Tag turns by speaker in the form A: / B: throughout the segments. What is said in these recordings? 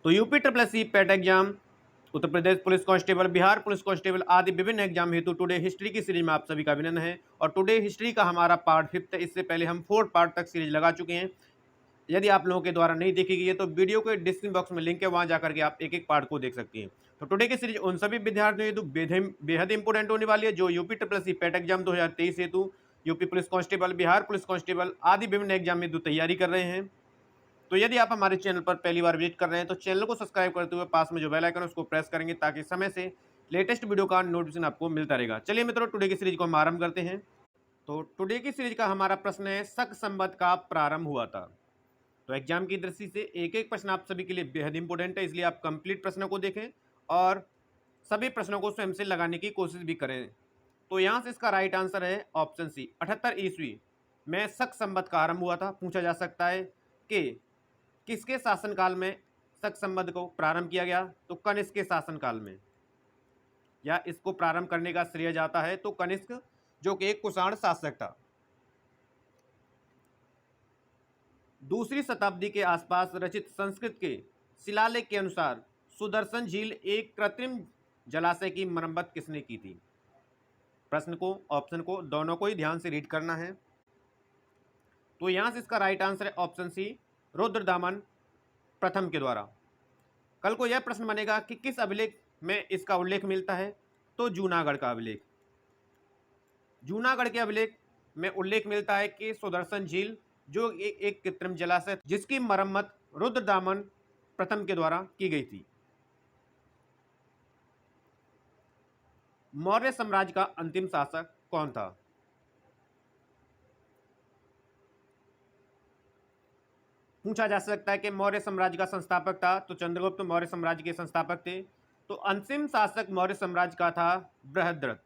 A: तो UP triple S C PET exam, Uttar Pradesh police constable, Bihar police constable आदि विभिन्न exam हेतु टुडे हिस्ट्री की सीरीज में आप सभी का अभिनंदन है। और टुडे हिस्ट्री का हमारा पार्ट 5 है। इससे पहले हम 4 पार्ट तक सीरीज लगा चुके हैं। यदि आप लोगों के द्वारा नहीं देखी गई है तो वीडियो के डिस्क्रिप्शन बॉक्स में लिंक है, वहां जाकर के आप एक एक पार्ट को देख सकती हैं। तो टुडे की सीरीज उन सभी विद्यार्थियों हेतु बेहद इंपोर्टेंट होने वाली है जो UP triple S C PET exam 2023 हेतु, UP police constable, Bihar police constable आदि विभिन्न एग्जाम हेतु तैयारी कर रहे हैं। तो यदि आप हमारे चैनल पर पहली बार विजिट कर रहे हैं तो चैनल को सब्सक्राइब करते हुए पास में जो बेल आइकन है उसको प्रेस करेंगे ताकि समय से लेटेस्ट वीडियो का नोटिफिकेशन आपको मिलता रहेगा। चलिए मित्रों, टुडे की सीरीज को हम आरंभ करते हैं। तो टुडे की सीरीज का हमारा प्रश्न है, शक संवत का प्रारंभ हुआ था। तो एग्जाम की दृष्टि से एक एक प्रश्न आप सभी के लिए बेहद इंपॉर्टेंट है, इसलिए आप कंप्लीट प्रश्न को देखें और सभी प्रश्नों को स्वयं से लगाने की कोशिश भी करें। तो यहाँ से इसका राइट आंसर है ऑप्शन सी, 78 ईस्वी में शक संवत का आरंभ हुआ था। पूछा जा सकता है कि किसके शासनकाल में शक संवत को प्रारंभ किया गया, तो कनिष्क के शासनकाल में, या इसको प्रारंभ करने का श्रेय जाता है तो कनिष्क जो कि एक कुषाण शासक था। दूसरी शताब्दी के आसपास रचित संस्कृत के शिलालेख के अनुसार सुदर्शन झील एक कृत्रिम जलाशय की मरम्मत किसने की थी। प्रश्न को, ऑप्शन को दोनों को ही ध्यान से रीड करना है। तो यहां से इसका राइट आंसर है ऑप्शन सी, रुद्रदामन प्रथम के द्वारा। कल को यह प्रश्न बनेगा कि किस अभिलेख में इसका उल्लेख मिलता है, तो जूनागढ़ का अभिलेख। जूनागढ़ के अभिलेख में उल्लेख मिलता है कि सुदर्शन झील जो एक कृत्रिम जलाशय जिसकी मरम्मत रुद्रदामन प्रथम के द्वारा की गई थी। मौर्य साम्राज्य का अंतिम शासक कौन था। पूछा जा सकता है कि मौर्य साम्राज्य का संस्थापक था, तो चंद्रगुप्त मौर्य साम्राज्य के संस्थापक थे। तो अंतिम शासक मौर्य साम्राज्य का था बृहद्रथ।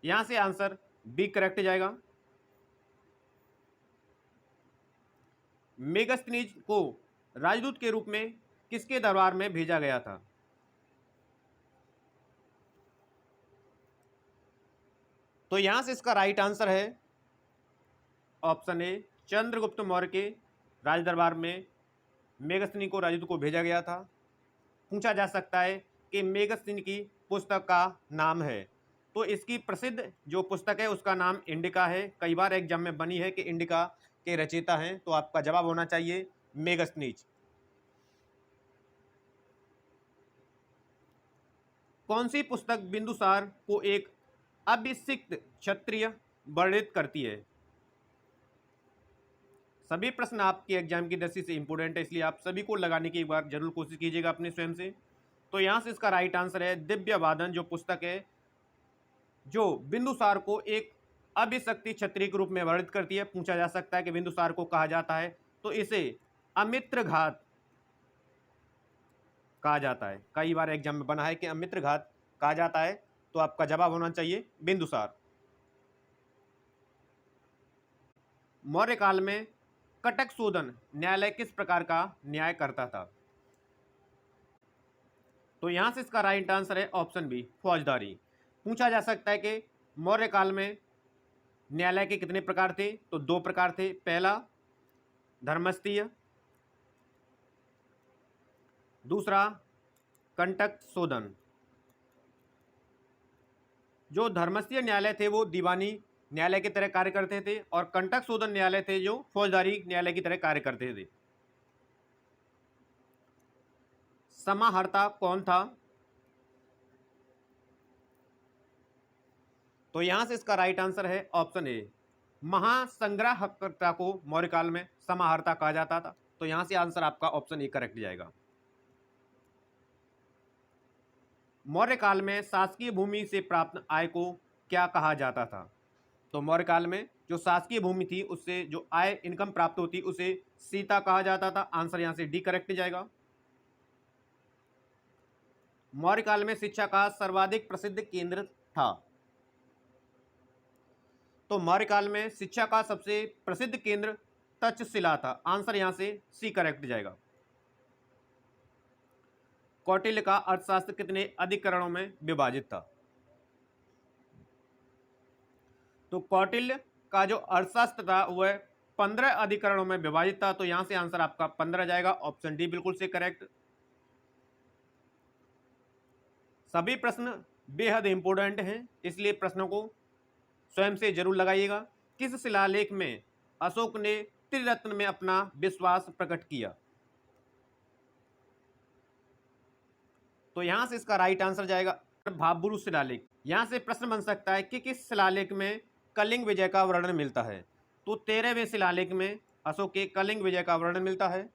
A: यहां से आंसर बी करेक्ट जाएगा। मेगस्थनीज को राजदूत के रूप में किसके दरबार में भेजा गया था। तो यहां से इसका राइट आंसर है ऑप्शन ए, चंद्रगुप्त मौर्य के राज दरबार में मेगस्थनी को राजदूत को भेजा गया था। पूछा जा सकता है कि मेगस्थनी की पुस्तक का नाम है, तो इसकी प्रसिद्ध जो पुस्तक है उसका नाम इंडिका है। कई बार एग्जाम में बनी है कि इंडिका के रचयिता हैं, तो आपका जवाब होना चाहिए मेगस्थनीज। कौन सी पुस्तक बिंदुसार को एक अभिषिक्त क्षत्रिय वर्णित करती है। सभी प्रश्न आपके एग्जाम की दृष्टि से इंपोर्टेंट है, इसलिए आप सभी को लगाने की एक बार जरूर कोशिश कीजिएगा अपने स्वयं से। तो यहां से इसका राइट आंसर है दिव्य वादन, जो पुस्तक है जो बिंदुसार को एक अभिशक्ति क्षत्रिय के रूप में वर्णित करती है। पूछा जा सकता है कि बिंदुसार को कहा जाता है, तो इसे अमित्र घात कहा जाता है। कई बार एग्जाम में बना है कि अमित्र घात कहा जाता है, तो आपका जवाब होना चाहिए बिंदुसार। मौर्य काल में कटक शोधन न्यायालय किस प्रकार का न्याय करता था। तो यहां से इसका राइट आंसर है ऑप्शन बी, फौजदारी। पूछा जा सकता है कि मौर्य काल में न्यायालय के कितने प्रकार थे, तो 2 प्रकार थे। पहला धर्मस्थीय, दूसरा कंटक शोधन। जो धर्मस्थीय न्यायालय थे वो दीवानी न्यायालय की तरह कार्य करते थे, और कंटक शोधन न्यायालय थे जो फौजदारी न्यायालय की तरह कार्य करते थे। समाहर्ता कौन था। तो यहां से इसका राइट आंसर है ऑप्शन ए, महासंग्रहकर्ता को मौर्य काल में समाहर्ता कहा जाता था। तो यहां से आंसर आपका ऑप्शन ए करेक्ट जाएगा। मौर्य काल में शासकीय भूमि से प्राप्त आय को क्या कहा जाता था। तो मौर्य काल में जो शासकीय भूमि थी उससे जो आय इनकम प्राप्त होती उसे सीता कहा जाता था। आंसर यहां से डी करेक्ट जाएगा। मौर्य काल में शिक्षा का सर्वाधिक प्रसिद्ध केंद्र था। तो मौर्य काल में शिक्षा का सबसे प्रसिद्ध केंद्र तक्षशिला था। आंसर यहां से सी करेक्ट जाएगा। कौटिल्य का अर्थशास्त्र कितने अधिकरणों में विभाजित था। तो कौटिल्य का जो अर्थशास्त्र था वह 15 अधिकरणों में विभाजित था। तो यहां से आंसर आपका 15 जाएगा। ऑप्शन डी बिल्कुल से करेक्ट। सभी प्रश्न बेहद इंपॉर्टेंट हैं, इसलिए प्रश्नों को स्वयं से जरूर लगाइएगा। किस शिलालेख में अशोक ने त्रिरत्न में अपना विश्वास प्रकट किया? तो यहां से इसका राइट आंसर जाएगा भाब्रू शिलालेख। यहां से प्रश्न बन सकता है कि किस शिलालेख में कलिंग विजय का वर्णन मिलता है? तो 13वें शिलालेख में अशोक के कलिंग विजय का वर्णन मिलता है।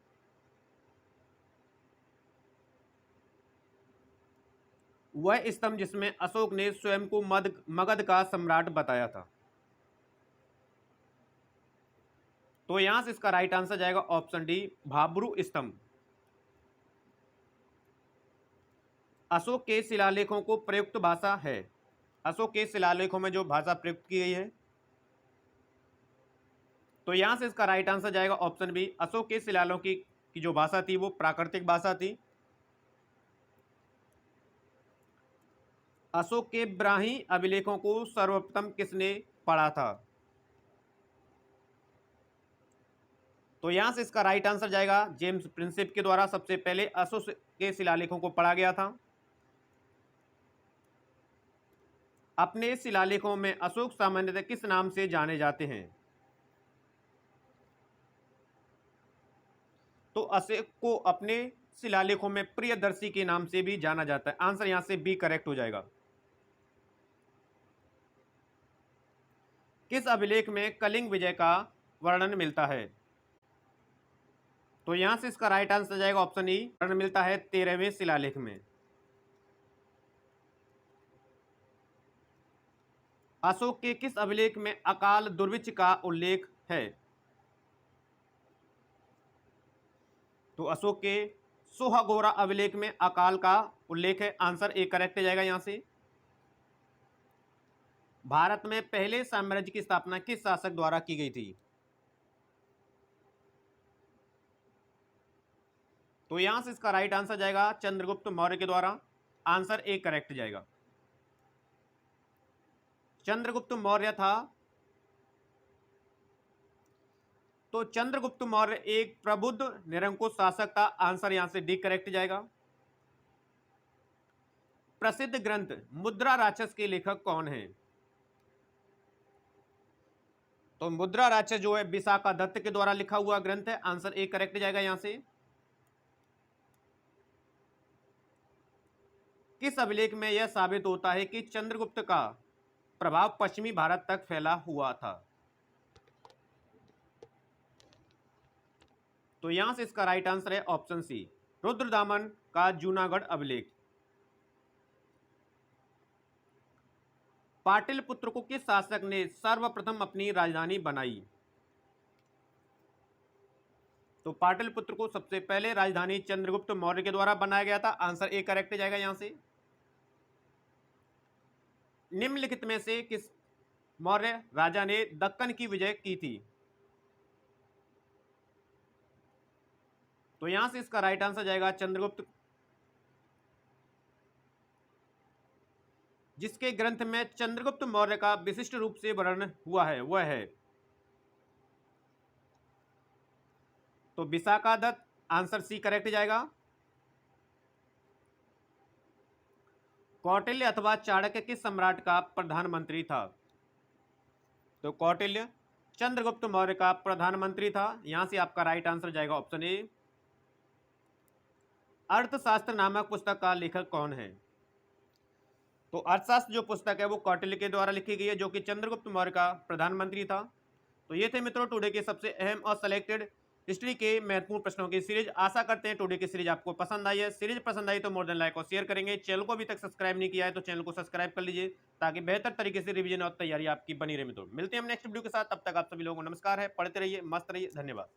A: वह स्तंभ जिसमें अशोक ने स्वयं को मगध का सम्राट बताया था। तो यहां से इसका राइट आंसर जाएगा ऑप्शन डी, भाब्रू स्तंभ। अशोक के शिलालेखों को प्रयुक्त भाषा है। अशोक के शिलालेखों में जो भाषा प्रयुक्त की गई है, तो यहां से इसका राइट आंसर जाएगा ऑप्शन बी, अशोक के शिलालेखों की जो भाषा थी वो प्राकृतिक भाषा थी। अशोक के ब्राह्मी अभिलेखों को सर्वप्रथम किसने पढ़ा था? तो यहां से इसका राइट आंसर जाएगा जेम्स प्रिंसिप के द्वारा सबसे पहले अशोक के शिलालेखों को पढ़ा गया था। अपने शिलालेखों में अशोक सामान्यतः किस नाम से जाने जाते हैं? तो अशोक को अपने शिलालेखों में प्रियदर्शी के नाम से भी जाना जाता है। आंसर यहां से बी करेक्ट हो जाएगा। किस अभिलेख में कलिंग विजय का वर्णन मिलता है? तो यहां से इसका राइट आंसर जाएगा ऑप्शन ई, वर्णन मिलता है 13वें शिलालेख में। अशोक के किस अभिलेख में अकाल दुर्भिक्ष का उल्लेख है? तो अशोक के सोहागोरा अभिलेख में अकाल का उल्लेख है। आंसर ए करेक्ट जाएगा यहां से। भारत में पहले साम्राज्य की स्थापना किस शासक द्वारा की गई थी? तो यहां से इसका राइट आंसर जाएगा चंद्रगुप्त मौर्य के द्वारा। आंसर ए करेक्ट जाएगा। चंद्रगुप्त मौर्य था। तो चंद्रगुप्त मौर्य एक प्रबुद्ध निरंकुश शासक था। आंसर यहां से डी करेक्ट जाएगा। प्रसिद्ध ग्रंथ मुद्रा राक्षस के लेखक कौन है? तो मुद्रा राक्षस जो है विशाखा दत्त के द्वारा लिखा हुआ ग्रंथ है। आंसर ए करेक्ट जाएगा यहां से। किस अभिलेख में यह साबित होता है कि चंद्रगुप्त का प्रभाव पश्चिमी भारत तक फैला हुआ था? तो यहां से इसका राइट आंसर है ऑप्शन सी, रुद्रदामन का जूनागढ़ अभिलेख। पाटलिपुत्र को किस शासक ने सर्वप्रथम अपनी राजधानी बनाई? तो पाटलिपुत्र को सबसे पहले राजधानी चंद्रगुप्त मौर्य के द्वारा बनाया गया था। आंसर ए करेक्ट जाएगा यहां से। निम्नलिखित में से किस मौर्य राजा ने दक्कन की विजय की थी? तो यहां से इसका राइट आंसर जाएगा चंद्रगुप्त, जिसके ग्रंथ में चंद्रगुप्त मौर्य का विशिष्ट रूप से वर्णन हुआ है वह है तो Vishakha Datta. Answer C correct जाएगा। कौटिल्य अथवा चाणक्य किस सम्राट का प्रधानमंत्री था? तो कौटिल्य चंद्रगुप्त मौर्य का प्रधानमंत्री था। यहां से आपका राइट आंसर जाएगा ऑप्शन ए। अर्थशास्त्र नामक पुस्तक का लेखक कौन है? तो अर्थशास्त्र जो पुस्तक है वो कौटिल्य के द्वारा लिखी गई है, जो कि चंद्रगुप्त मौर्य का प्रधानमंत्री था। तो ये थे मित्रों टुडे के सबसे अहम और सेलेक्टेड हिस्ट्री के महत्वपूर्ण प्रश्नों की सीरीज। आशा करते हैं टुडे की सीरीज आपको पसंद आई है। सीरीज पसंद आई तो मोर देन लाइक और शेयर करेंगे। चैनल को अभी तक सब्सक्राइब नहीं किया है तो चैनल को सब्सक्राइब कर लीजिए, ताकि बेहतर तरीके से रिवीजन और तैयारी आपकी बनी रहे। मित्रों मिलते हैं हम नेक्स्ट वीडियो के साथ। तब तक आप सभी लोगों को नमस्कार है। पढ़ते रहिए, मस्त रहिए। धन्यवाद।